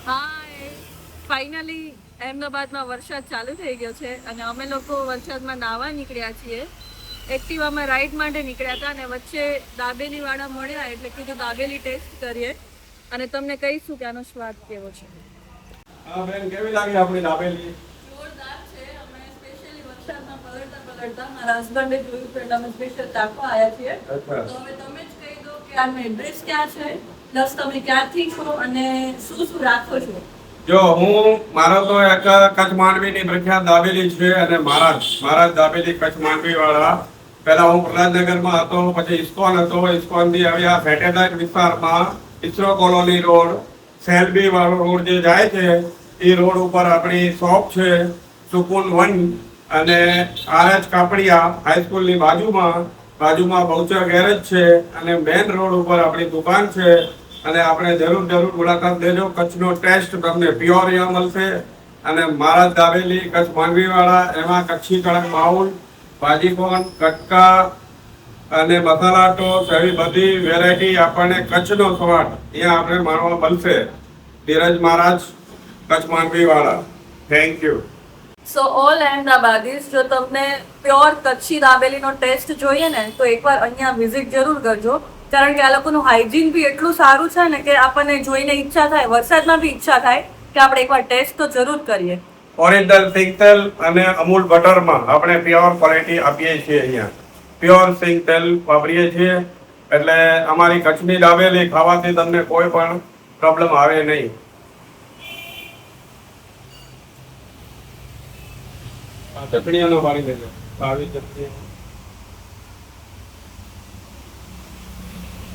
હાય, finally અહેમદાબાદમાં વરસાદ ચાલુ થઈ ગયો છે અને અમે લોકો વરસાદમાં નાહવા નીકળ્યા છીએ. એક્ટિવામાં રાઈડ માટે નીકળ્યા હતા અને વચ્ચે દાબેલી વાળા મળ્યા એટલે કીધું દાબેલી ટેસ્ટ કરીએ અને તમને કહીશું કે આનો સ્વાદ કેવો છે. હા બેન, કેવી લાગી આપણી દાબેલી? જોરદાર છે. અમે સ્પેશિયલી વરસાદમાં પલળતા મારા હસબન્ડે જોયું તો એટલે અમે સ્પેશિયલ ચાખવા આવ્યા છીએ. તો હવે તમે જ કહી દો કે આનો એડ્રેસ ક્યાં છે, પ્લસ તમે ક્યાંથી છો અને શું શું રાખો છો. જો મારો તો એક કચ્છ માંડવીની પ્રખ્યાત દાબેલી છે અને મહારાજ દાબેલી કચ્છ માંડવી વાળા. પહેલા હું પ્રહલાદનગરમાં હતો, પછી ઇસ્કોન હતો, ઇસ્કોન થી આવ્યા સેટેલાઇટ વિસ્તારમાં ઇસરો કોલોની રોડ, સેલબી વાળો રોડ જે જાય છે એ રોડ ઉપર આપણી શોપ છે સુકૂન વન, અને આરએચ કાપડિયા હાઈસ્કૂલની બાજુમાં બહુચર ગેરેજ છે અને મેઇન રોડ ઉપર આપણી દુકાન છે. અને આપણે જરૂર મુલાકાત લેજો. કચ્છનો ટેસ્ટ તમને પ્યોર અહીંયા મળશે. અને મહારાજ દાબેલી કચ્છ માંડવી વાળા, એમાં કચ્છી કડક બાઉલ, ભાજીકોન, કટકા અને મસાલા ટોસ, એવી બધી વેરાયટી આપણને કચ્છનો સ્વાદ અહીંયા આપણે માણવા મળશે. ધીરજ મહારાજ કચ્છ માંડવી વાળા. Thank you. સો ઓલ અહેમદાબાદીઝ, જો તમને પ્યોર કચ્છી દાબેલીનો ટેસ્ટ જોઈએ ને તો એકવાર અહીંયા વિઝિટ જરૂર કરજો. કારણ કે આ લોકોનું હાઇજીન બી એટલું સારું છે ને કે આપણને જોઈને ઈચ્છા થાય, વરસાદમાં બી ઈચ્છા થાય કે આપણે એકવાર ટેસ્ટ તો જરૂર કરીએ. ઓરિજિનલ સિંગ તેલ અને અમૂલ બટરમાં આપણે પ્યોર ક્વોલિટી આપીએ છીએ. અહીંયા પ્યોર સિંગ તેલ વાપરીએ છીએ એટલે અમારી કચ્છની દાબેલી ખાવાથી તમને કોઈ પણ પ્રોબ્લેમ આવે નહીં. ચટણીઓનો પાડી દેજો. આવી ચટણી